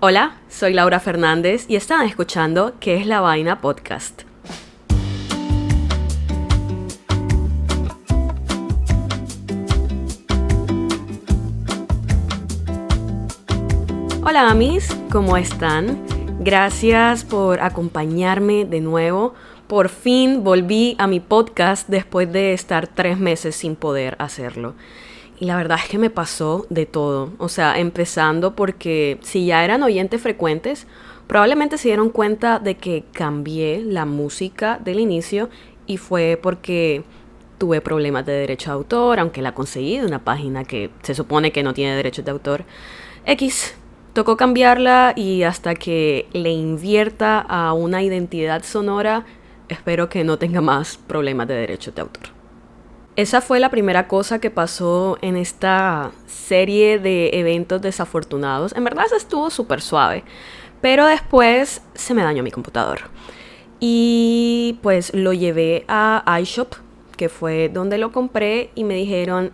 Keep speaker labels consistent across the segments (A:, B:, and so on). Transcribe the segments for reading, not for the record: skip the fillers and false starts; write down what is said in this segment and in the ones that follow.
A: Hola, soy Laura Fernández y están escuchando ¿Qué es la vaina podcast? Hola amis, ¿cómo están? Gracias por acompañarme de nuevo. Por fin volví a mi podcast después de estar 3 meses sin poder hacerlo. Y la verdad es que me pasó de todo. O sea, empezando porque si ya eran oyentes frecuentes, probablemente se dieron cuenta de que cambié la música del inicio y fue porque tuve problemas de derecho de autor, aunque la conseguí de una página que se supone que no tiene derechos de autor. Tocó cambiarla y hasta que le invierta a una identidad sonora, espero que no tenga más problemas de derechos de autor. Esa fue la primera cosa que pasó en esta serie de eventos desafortunados. En verdad, eso estuvo súper suave. Pero después se me dañó mi computador. Y pues lo llevé a iShop, que fue donde lo compré, y me dijeron,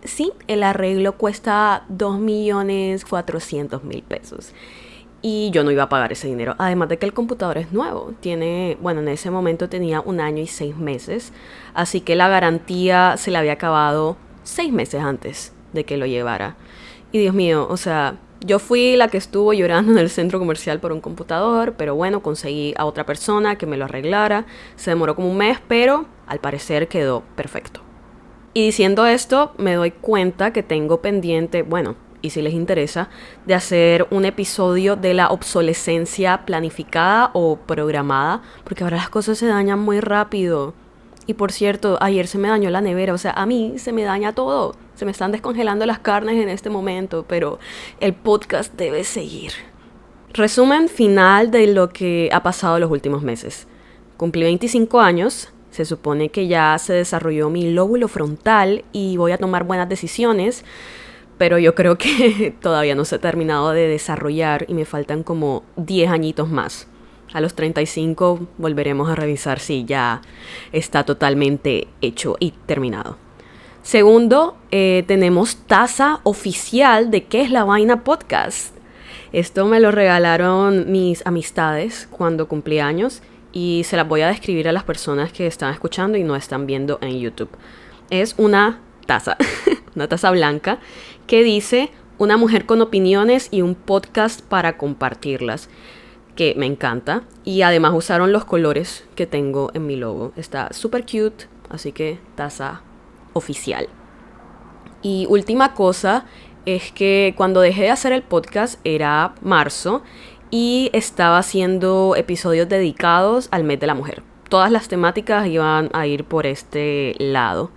A: sí, el arreglo cuesta 2.400.000 pesos. Y yo no iba a pagar ese dinero. Además de que el computador es nuevo. En ese momento tenía 1 año y 6 meses. Así que la garantía se le había acabado 6 meses antes de que lo llevara. Y Dios mío, o sea, yo fui la que estuvo llorando en el centro comercial por un computador. Pero bueno, conseguí a otra persona que me lo arreglara. Se demoró como 1 mes, pero al parecer quedó perfecto. Y diciendo esto, me doy cuenta que tengo pendiente, y si les interesa, de hacer un episodio de la obsolescencia planificada o programada, porque ahora las cosas se dañan muy rápido. Y por cierto, ayer se me dañó la nevera, o sea, a mí se me daña todo. Se me están descongelando las carnes en este momento, pero el podcast debe seguir. Resumen final de lo que ha pasado los últimos meses. Cumplí 25 años, se supone que ya se desarrolló mi lóbulo frontal y voy a tomar buenas decisiones, pero yo creo que todavía no se ha terminado de desarrollar y me faltan como 10 añitos más. A los 35 volveremos a revisar si ya está totalmente hecho y terminado. Segundo, tenemos taza oficial de ¿Qué es la vaina podcast? Esto me lo regalaron mis amistades cuando cumplí años y se las voy a describir a las personas que están escuchando y no están viendo en YouTube. Es una taza, una taza blanca que dice una mujer con opiniones y un podcast para compartirlas, que me encanta. Y además usaron los colores que tengo en mi logo. Está súper cute, así que taza oficial. Y última cosa es que cuando dejé de hacer el podcast era marzo y estaba haciendo episodios dedicados al mes de la mujer. Todas las temáticas iban a ir por este lado.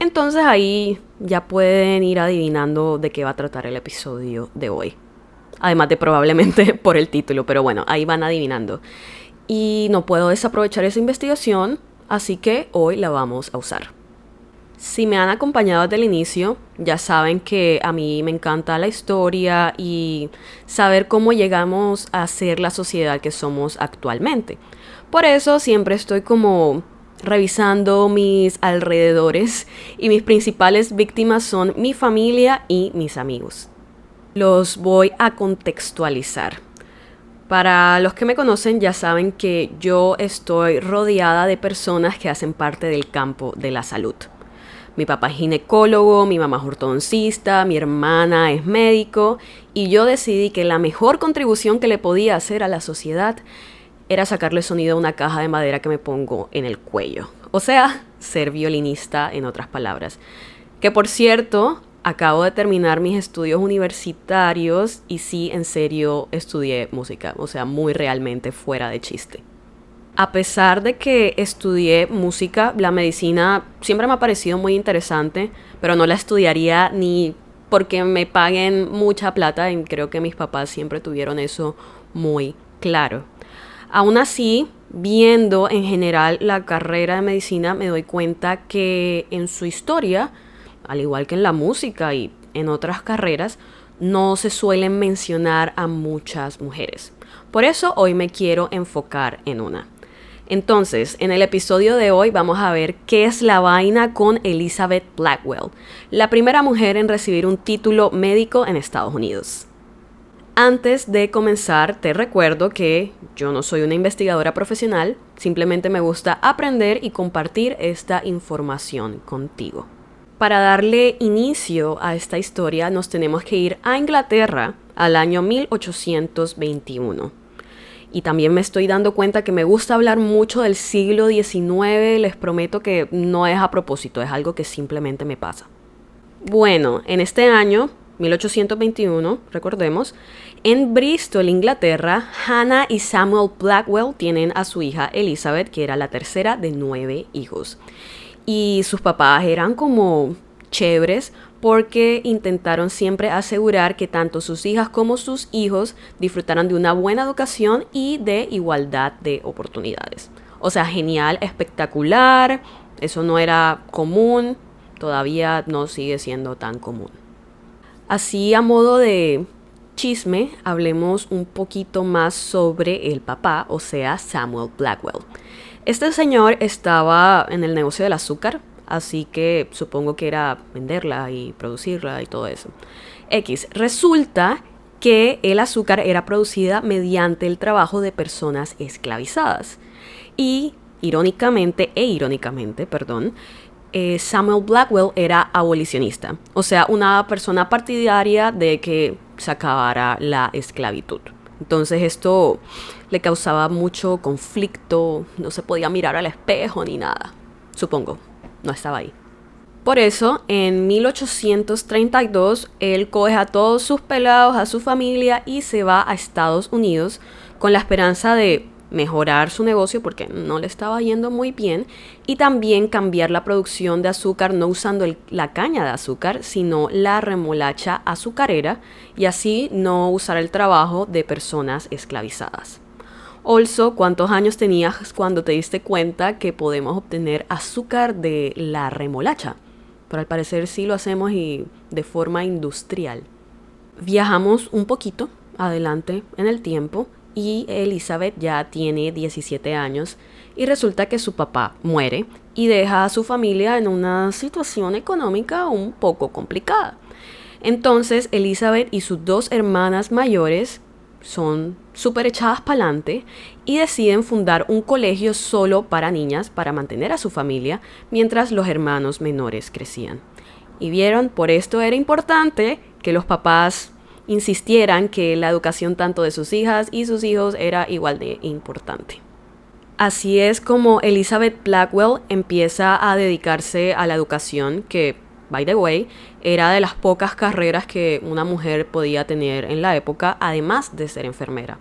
A: Entonces ahí ya pueden ir adivinando de qué va a tratar el episodio de hoy. Además de probablemente por el título, pero bueno, ahí van adivinando. Y no puedo desaprovechar esa investigación, así que hoy la vamos a usar. Si me han acompañado desde el inicio, ya saben que a mí me encanta la historia y saber cómo llegamos a ser la sociedad que somos actualmente. Por eso siempre estoy como revisando mis alrededores y mis principales víctimas son mi familia y mis amigos. Los voy a contextualizar. Para los que me conocen ya saben que yo estoy rodeada de personas que hacen parte del campo de la salud. Mi papá es ginecólogo, mi mamá es ortodoncista, mi hermana es médico y yo decidí que la mejor contribución que le podía hacer a la sociedad era sacarle sonido a una caja de madera que me pongo en el cuello. O sea, ser violinista en otras palabras. Que por cierto, acabo de terminar mis estudios universitarios y sí, en serio, estudié música. O sea, muy realmente fuera de chiste. A pesar de que estudié música, la medicina siempre me ha parecido muy interesante, pero no la estudiaría ni porque me paguen mucha plata y creo que mis papás siempre tuvieron eso muy claro. Aún así, viendo en general la carrera de medicina, me doy cuenta que en su historia, al igual que en la música y en otras carreras, no se suelen mencionar a muchas mujeres. Por eso hoy me quiero enfocar en una. Entonces, en el episodio de hoy vamos a ver qué es la vaina con Elizabeth Blackwell, la primera mujer en recibir un título médico en Estados Unidos. Antes de comenzar, te recuerdo que yo no soy una investigadora profesional, simplemente me gusta aprender y compartir esta información contigo. Para darle inicio a esta historia nos tenemos que ir a Inglaterra al año 1821. Y también me estoy dando cuenta que me gusta hablar mucho del siglo XIX, les prometo que no es a propósito, es algo que simplemente me pasa. Bueno, en este año, 1821, recordemos, en Bristol, Inglaterra, Hannah y Samuel Blackwell tienen a su hija Elizabeth, que era la tercera de 9 hijos. Y sus papás eran como chéveres porque intentaron siempre asegurar que tanto sus hijas como sus hijos disfrutaran de una buena educación y de igualdad de oportunidades. O sea, genial, espectacular, eso no era común, todavía no sigue siendo tan común. Así, a modo de chisme, hablemos un poquito más sobre el papá, o sea, Samuel Blackwell. Este señor estaba en el negocio del azúcar, así que supongo que era venderla y producirla y todo eso. Resulta que el azúcar era producida mediante el trabajo de personas esclavizadas. Y irónicamente, Samuel Blackwell era abolicionista, o sea, una persona partidaria de que se acabara la esclavitud. Entonces esto le causaba mucho conflicto, no se podía mirar al espejo ni nada, supongo, no estaba ahí. Por eso, en 1832, él coge a todos sus pelados, a su familia y se va a Estados Unidos con la esperanza de mejorar su negocio porque no le estaba yendo muy bien y también cambiar la producción de azúcar no usando la caña de azúcar sino la remolacha azucarera y así no usar el trabajo de personas esclavizadas. Also, ¿cuántos años tenías cuando te diste cuenta que podemos obtener azúcar de la remolacha? Pero al parecer sí lo hacemos y de forma industrial. Viajamos un poquito adelante en el tiempo y Elizabeth ya tiene 17 años y resulta que su papá muere y deja a su familia en una situación económica un poco complicada. Entonces Elizabeth y sus 2 hermanas mayores son súper echadas para adelante y deciden fundar un colegio solo para niñas para mantener a su familia mientras los hermanos menores crecían. Y vieron, por esto era importante que los papás insistieran que la educación tanto de sus hijas y sus hijos era igual de importante. Así es como Elizabeth Blackwell empieza a dedicarse a la educación que, by the way, era de las pocas carreras que una mujer podía tener en la época, además de ser enfermera.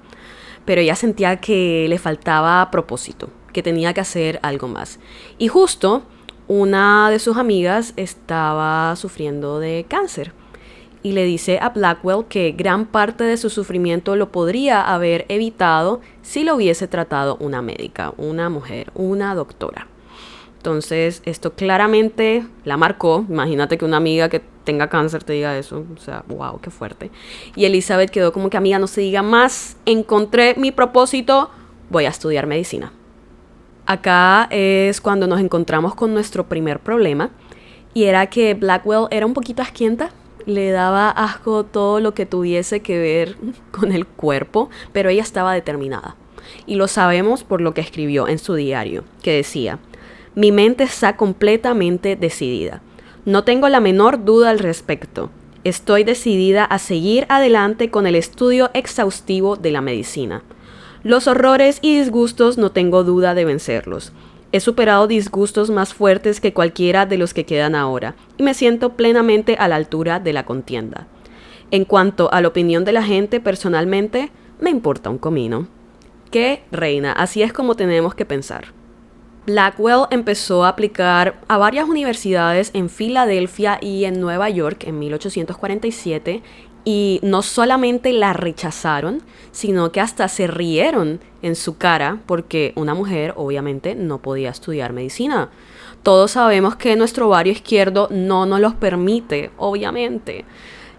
A: Pero ella sentía que le faltaba propósito, que tenía que hacer algo más. Y justo una de sus amigas estaba sufriendo de cáncer. Y le dice a Blackwell que gran parte de su sufrimiento lo podría haber evitado si lo hubiese tratado una médica, una mujer, una doctora. Entonces, esto claramente la marcó. Imagínate que una amiga que tenga cáncer te diga eso. O sea, wow, qué fuerte. Y Elizabeth quedó como que, amiga, no se diga más. Encontré mi propósito. Voy a estudiar medicina. Acá es cuando nos encontramos con nuestro primer problema. Y era que Blackwell era un poquito asquienta. Le daba asco todo lo que tuviese que ver con el cuerpo, pero ella estaba determinada. Y lo sabemos por lo que escribió en su diario, que decía: mi mente está completamente decidida. No tengo la menor duda al respecto. Estoy decidida a seguir adelante con el estudio exhaustivo de la medicina. Los horrores y disgustos no tengo duda de vencerlos. He superado disgustos más fuertes que cualquiera de los que quedan ahora y me siento plenamente a la altura de la contienda. En cuanto a la opinión de la gente, personalmente, me importa un comino. ¡Qué reina! Así es como tenemos que pensar. Blackwell empezó a aplicar a varias universidades en Filadelfia y en Nueva York en 1847 y no solamente la rechazaron, sino que hasta se rieron en su cara porque una mujer obviamente no podía estudiar medicina. Todos sabemos que nuestro ovario izquierdo no nos los permite, obviamente.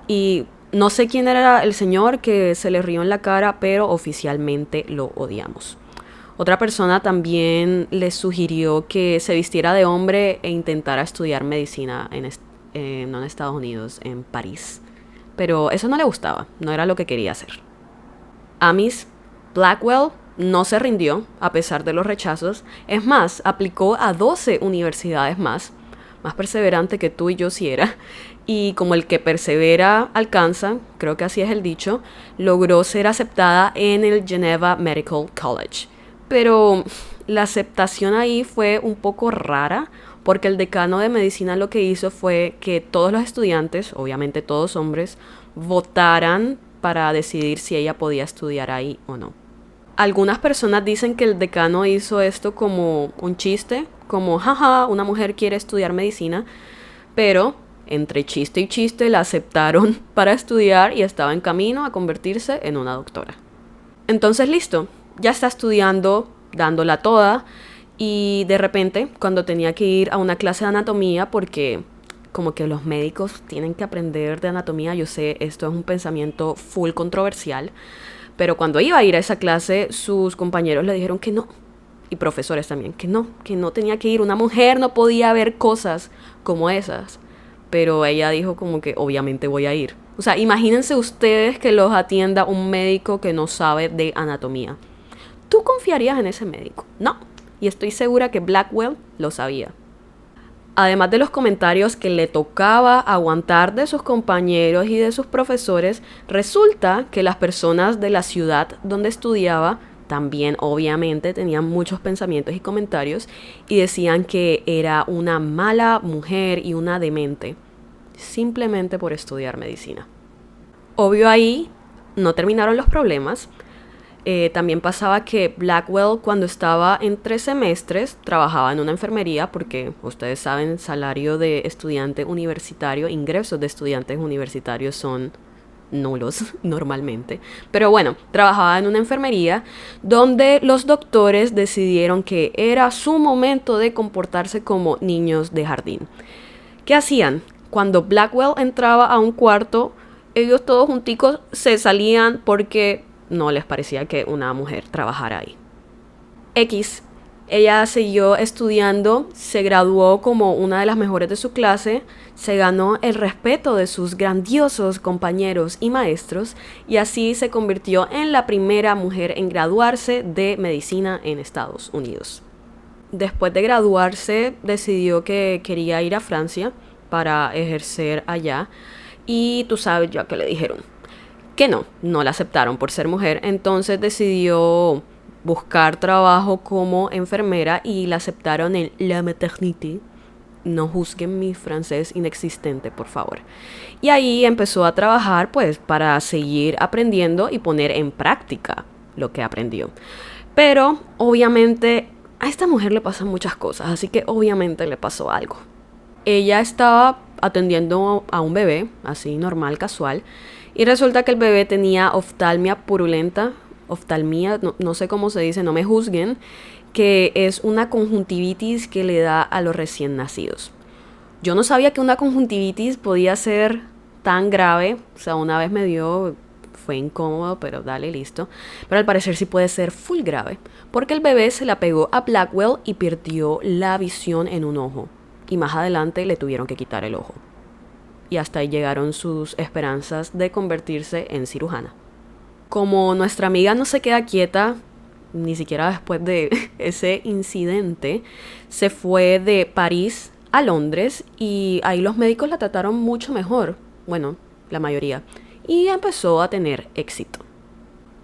A: Y no sé quién era el señor que se le rió en la cara, pero oficialmente lo odiamos. Otra persona también le sugirió que se vistiera de hombre e intentara estudiar medicina no en Estados Unidos, en París. pero eso no le gustaba, no era lo que quería hacer. Amis Blackwell no se rindió a pesar de los rechazos. Es más, aplicó a 12 universidades más perseverante que tú y yo sí era. Y como el que persevera alcanza, creo que así es el dicho, logró ser aceptada en el Geneva Medical College. Pero la aceptación ahí fue un poco rara, porque el decano de medicina lo que hizo fue que todos los estudiantes, obviamente todos hombres, votaran para decidir si ella podía estudiar ahí o no. Algunas personas dicen que el decano hizo esto como un chiste, como jaja, una mujer quiere estudiar medicina, pero entre chiste y chiste la aceptaron para estudiar y estaba en camino a convertirse en una doctora. Entonces listo, ya está estudiando, dándola toda, y de repente cuando tenía que ir a una clase de anatomía, porque como que los médicos tienen que aprender de anatomía, yo sé, esto es un pensamiento full controversial, pero cuando iba a ir a esa clase, sus compañeros le dijeron que no, y profesores también, que no tenía que ir, una mujer no podía ver cosas como esas, pero ella dijo como que obviamente voy a ir. O sea, imagínense ustedes que los atienda un médico que no sabe de anatomía. ¿Tú confiarías en ese médico? No, y estoy segura que Blackwell lo sabía. Además de los comentarios que le tocaba aguantar de sus compañeros y de sus profesores, resulta que las personas de la ciudad donde estudiaba también obviamente tenían muchos pensamientos y comentarios y decían que era una mala mujer y una demente, simplemente por estudiar medicina. Obvio ahí no terminaron los problemas. También pasaba que Blackwell, cuando estaba en 3 semestres, trabajaba en una enfermería porque, ustedes saben, salario de estudiante universitario, ingresos de estudiantes universitarios son nulos normalmente. Pero bueno, trabajaba en una enfermería donde los doctores decidieron que era su momento de comportarse como niños de jardín. ¿Qué hacían? Cuando Blackwell entraba a un cuarto, ellos todos junticos se salían porque no les parecía que una mujer trabajara ahí. Ella siguió estudiando, se graduó como una de las mejores de su clase, se ganó el respeto de sus grandiosos compañeros y maestros y así se convirtió en la primera mujer en graduarse de medicina en Estados Unidos. Después de graduarse, decidió que quería ir a Francia para ejercer allá y tú sabes ya que le dijeron que no la aceptaron por ser mujer, entonces decidió buscar trabajo como enfermera y la aceptaron en La Maternité. No juzguen mi francés inexistente, por favor. Y ahí empezó a trabajar pues para seguir aprendiendo y poner en práctica lo que aprendió. Pero obviamente a esta mujer le pasan muchas cosas, así que obviamente le pasó algo. Ella estaba atendiendo a un bebé, así normal, casual, y resulta que el bebé tenía oftalmia purulenta, oftalmía, no sé cómo se dice, no me juzguen, que es una conjuntivitis que le da a los recién nacidos. Yo no sabía que una conjuntivitis podía ser tan grave, o sea, una vez me dio, fue incómodo, pero dale, listo. Pero al parecer sí puede ser full grave, porque el bebé se la pegó a Blackwell y perdió la visión en un ojo. Y más adelante le tuvieron que quitar el ojo. Y hasta ahí llegaron sus esperanzas de convertirse en cirujana. Como nuestra amiga no se queda quieta, ni siquiera después de ese incidente, se fue de París a Londres y ahí los médicos la trataron mucho mejor, bueno, la mayoría, y empezó a tener éxito.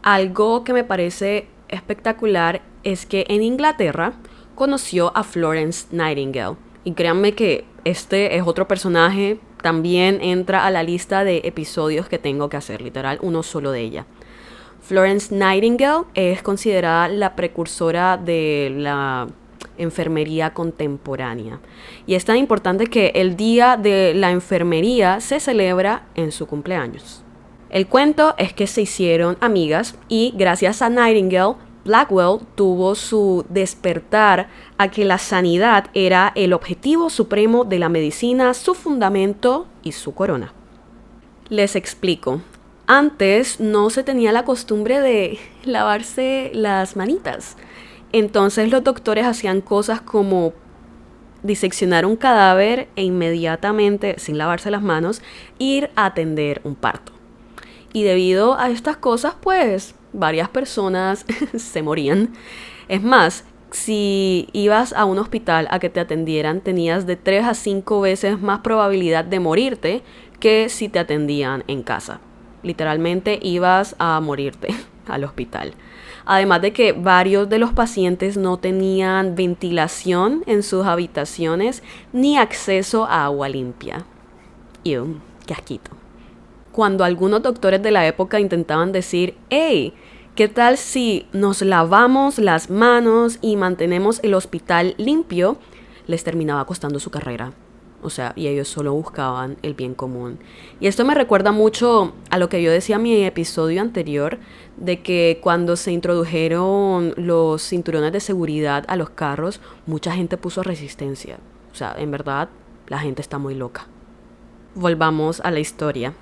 A: Algo que me parece espectacular es que en Inglaterra conoció a Florence Nightingale, y créanme que este es otro personaje, también entra a la lista de episodios que tengo que hacer, literal, uno solo de ella. Florence Nightingale es considerada la precursora de la enfermería contemporánea. Y es tan importante que el Día de la Enfermería se celebra en su cumpleaños. El cuento es que se hicieron amigas y gracias a Nightingale, Blackwell tuvo su despertar a que la sanidad era el objetivo supremo de la medicina, su fundamento y su corona. Les explico. Antes no se tenía la costumbre de lavarse las manitas. Entonces los doctores hacían cosas como diseccionar un cadáver e inmediatamente, sin lavarse las manos, ir a atender un parto. Y debido a estas cosas, pues, varias personas se morían. Es más, si ibas a un hospital a que te atendieran, tenías de 3 a 5 veces más probabilidad de morirte que si te atendían en casa. Literalmente ibas a morirte al hospital. Además de que varios de los pacientes no tenían ventilación en sus habitaciones ni acceso a agua limpia. ¡Ew! ¡Qué asquito! Cuando algunos doctores de la época intentaban decir, ¡hey! ¿Qué tal si nos lavamos las manos y mantenemos el hospital limpio? Les terminaba costando su carrera. O sea, y ellos solo buscaban el bien común. Y esto me recuerda mucho a lo que yo decía en mi episodio anterior, de que cuando se introdujeron los cinturones de seguridad a los carros, mucha gente puso resistencia. O sea, en verdad, la gente está muy loca. Volvamos a la historia.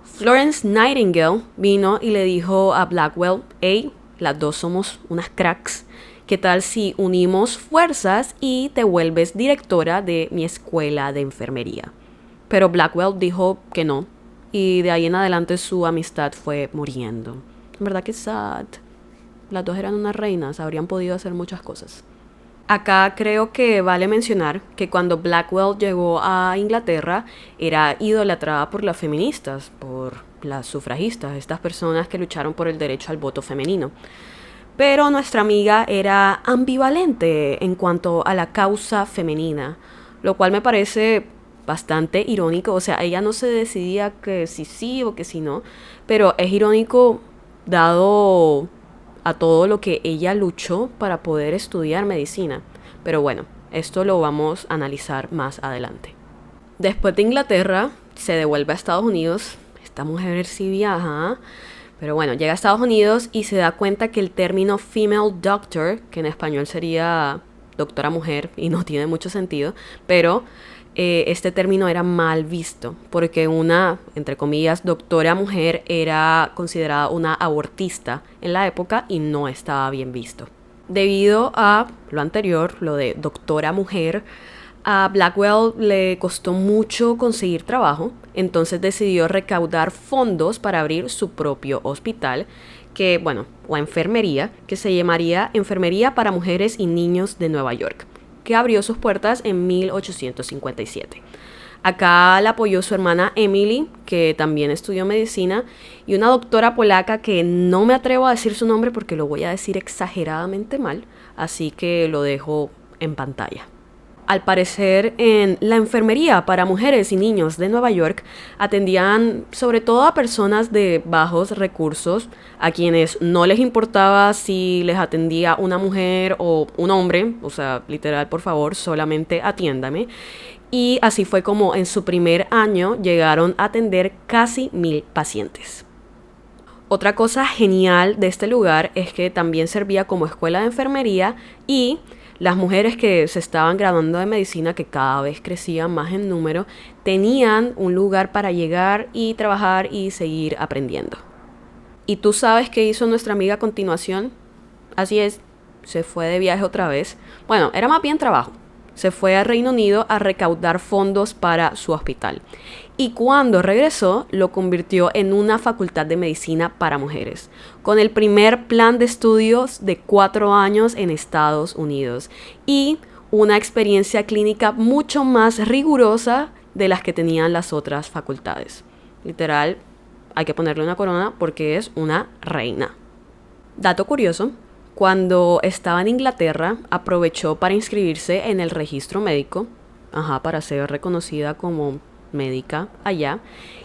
A: Florence Nightingale vino y le dijo a Blackwell, hey, las dos somos unas cracks. ¿Qué tal si unimos fuerzas y te vuelves directora de mi escuela de enfermería? Pero Blackwell dijo que no, y de ahí en adelante su amistad fue muriendo. En verdad que sad. Las dos eran unas reinas, habrían podido hacer muchas cosas. Acá creo que vale mencionar que cuando Blackwell llegó a Inglaterra era idolatrada por las feministas, por las sufragistas, estas personas que lucharon por el derecho al voto femenino. Pero nuestra amiga era ambivalente en cuanto a la causa femenina, lo cual me parece bastante irónico. O sea, ella no se decidía que si sí o que si no, pero es irónico dado a todo lo que ella luchó para poder estudiar medicina. Pero bueno, esto lo vamos a analizar más adelante. Después de Inglaterra, se devuelve a Estados Unidos. Esta mujer sí viaja. Pero bueno, llega a Estados Unidos y se da cuenta que el término female doctor, que en español sería doctora mujer, y no tiene mucho sentido, pero este término era mal visto, porque una, entre comillas, doctora mujer era considerada una abortista en la época y no estaba bien visto. Debido a lo anterior, lo de doctora mujer, a Blackwell le costó mucho conseguir trabajo, entonces decidió recaudar fondos para abrir su propio hospital, o enfermería, que se llamaría Enfermería para Mujeres y Niños de Nueva York, que abrió sus puertas en 1857. Acá la apoyó su hermana Emily, que también estudió medicina, y una doctora polaca que no me atrevo a decir su nombre porque lo voy a decir exageradamente mal, así que lo dejo en pantalla. Al parecer, en la enfermería para mujeres y niños de Nueva York atendían sobre todo a personas de bajos recursos, a quienes no les importaba si les atendía una mujer o un hombre, o sea, literal, por favor, solamente atiéndame. Y así fue como en su primer año llegaron a atender casi 1,000 pacientes. Otra cosa genial de este lugar es que también servía como escuela de enfermería y las mujeres que se estaban graduando de medicina, que cada vez crecían más en número, tenían un lugar para llegar y trabajar y seguir aprendiendo. ¿Y tú sabes qué hizo nuestra amiga a continuación? Así es, se fue de viaje otra vez. Bueno, era más bien trabajo. Se fue a Reino Unido a recaudar fondos para su hospital. Y cuando regresó, lo convirtió en una facultad de medicina para mujeres, con el primer plan de estudios de 4 años en Estados Unidos y una experiencia clínica mucho más rigurosa de las que tenían las otras facultades. Literal, hay que ponerle una corona porque es una reina. Dato curioso. Cuando estaba en Inglaterra, aprovechó para inscribirse en el registro médico, para ser reconocida como médica allá,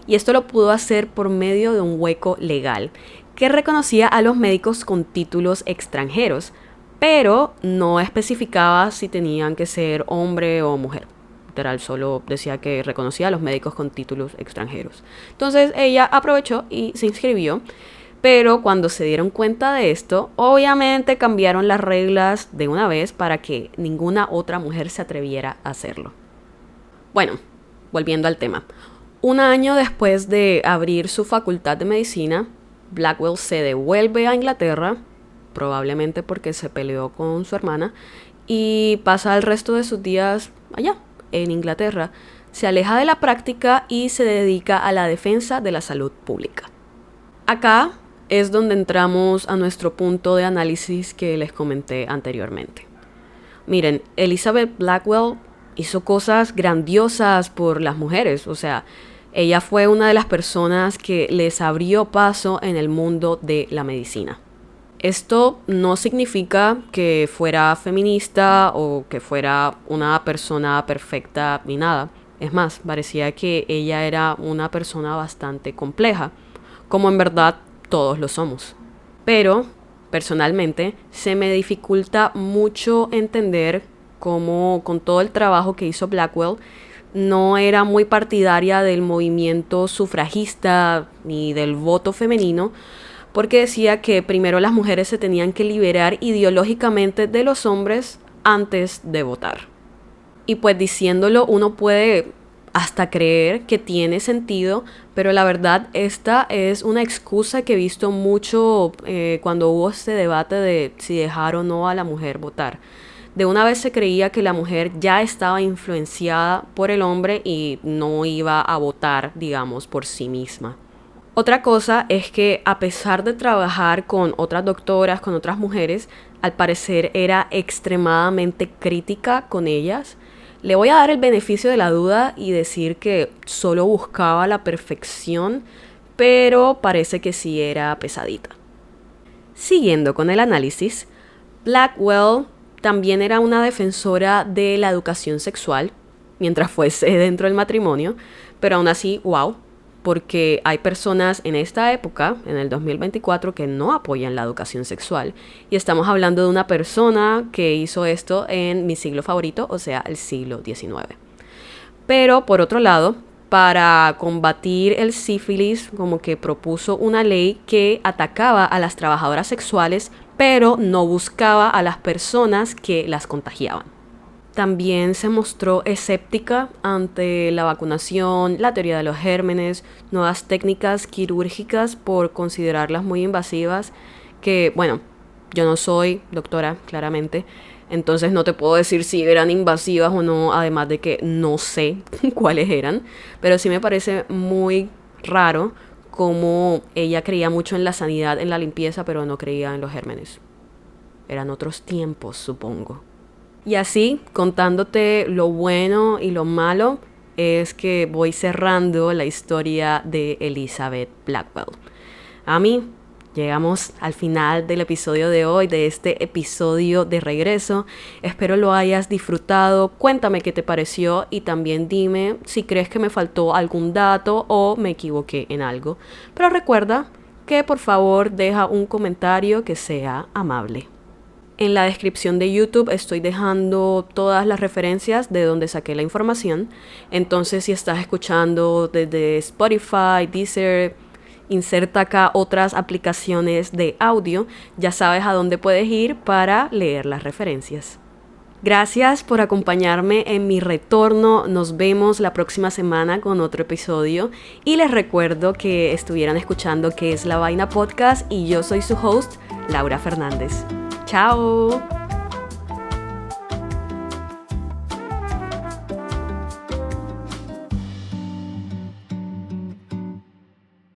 A: y esto lo pudo hacer por medio de un hueco legal que reconocía a los médicos con títulos extranjeros, pero no especificaba si tenían que ser hombre o mujer. Literal, solo decía que reconocía a los médicos con títulos extranjeros. Entonces ella aprovechó y se inscribió. Pero cuando se dieron cuenta de esto, obviamente cambiaron las reglas de una vez para que ninguna otra mujer se atreviera a hacerlo. Bueno, volviendo al tema. 1 año después de abrir su facultad de medicina, Blackwell se devuelve a Inglaterra, probablemente porque se peleó con su hermana, y pasa el resto de sus días allá, en Inglaterra. Se aleja de la práctica y se dedica a la defensa de la salud pública. Acá es donde entramos a nuestro punto de análisis que les comenté anteriormente. Miren, Elizabeth Blackwell hizo cosas grandiosas por las mujeres, o sea, ella fue una de las personas que les abrió paso en el mundo de la medicina. Esto no significa que fuera feminista o que fuera una persona perfecta ni nada. Es más, parecía que ella era una persona bastante compleja, como en verdad todos lo somos. Pero, personalmente, se me dificulta mucho entender cómo, con todo el trabajo que hizo Blackwell, no era muy partidaria del movimiento sufragista ni del voto femenino, porque decía que primero las mujeres se tenían que liberar ideológicamente de los hombres antes de votar. Y pues diciéndolo uno puede hasta creer que tiene sentido, pero la verdad esta es una excusa que he visto mucho cuando hubo este debate de si dejar o no a la mujer votar. De una vez se creía que la mujer ya estaba influenciada por el hombre y no iba a votar, digamos, por sí misma. Otra cosa es que a pesar de trabajar con otras doctoras, con otras mujeres, al parecer era extremadamente crítica con ellas. Le voy a dar el beneficio de la duda y decir que solo buscaba la perfección, pero parece que sí era pesadita. Siguiendo con el análisis, Blackwell también era una defensora de la educación sexual, mientras fuese dentro del matrimonio, pero aún así, wow, porque hay personas en esta época, en el 2024, que no apoyan la educación sexual. Y estamos hablando de una persona que hizo esto en mi siglo favorito, o sea, el siglo XIX. Pero, por otro lado, para combatir el sífilis, como que propuso una ley que atacaba a las trabajadoras sexuales, pero no buscaba a las personas que las contagiaban. También se mostró escéptica ante la vacunación, la teoría de los gérmenes, nuevas técnicas quirúrgicas por considerarlas muy invasivas, que, bueno, yo no soy doctora, claramente, entonces no te puedo decir si eran invasivas o no, además de que no sé cuáles eran, pero sí me parece muy raro cómo ella creía mucho en la sanidad, en la limpieza, pero no creía en los gérmenes. Eran otros tiempos, supongo. Y así, contándote lo bueno y lo malo, es que voy cerrando la historia de Elizabeth Blackwell. A mí, llegamos al final del episodio de hoy, de este episodio de regreso. Espero lo hayas disfrutado. Cuéntame qué te pareció y también dime si crees que me faltó algún dato o me equivoqué en algo. Pero recuerda que por favor deja un comentario que sea amable. En la descripción de YouTube estoy dejando todas las referencias de donde saqué la información. Entonces, si estás escuchando desde Spotify, Deezer, inserta acá otras aplicaciones de audio, ya sabes a dónde puedes ir para leer las referencias. Gracias por acompañarme en mi retorno. Nos vemos la próxima semana con otro episodio. Y les recuerdo que estuvieran escuchando ¿Qué es la Vaina Podcast? Y yo soy su host, Laura Fernández. ¡Chao!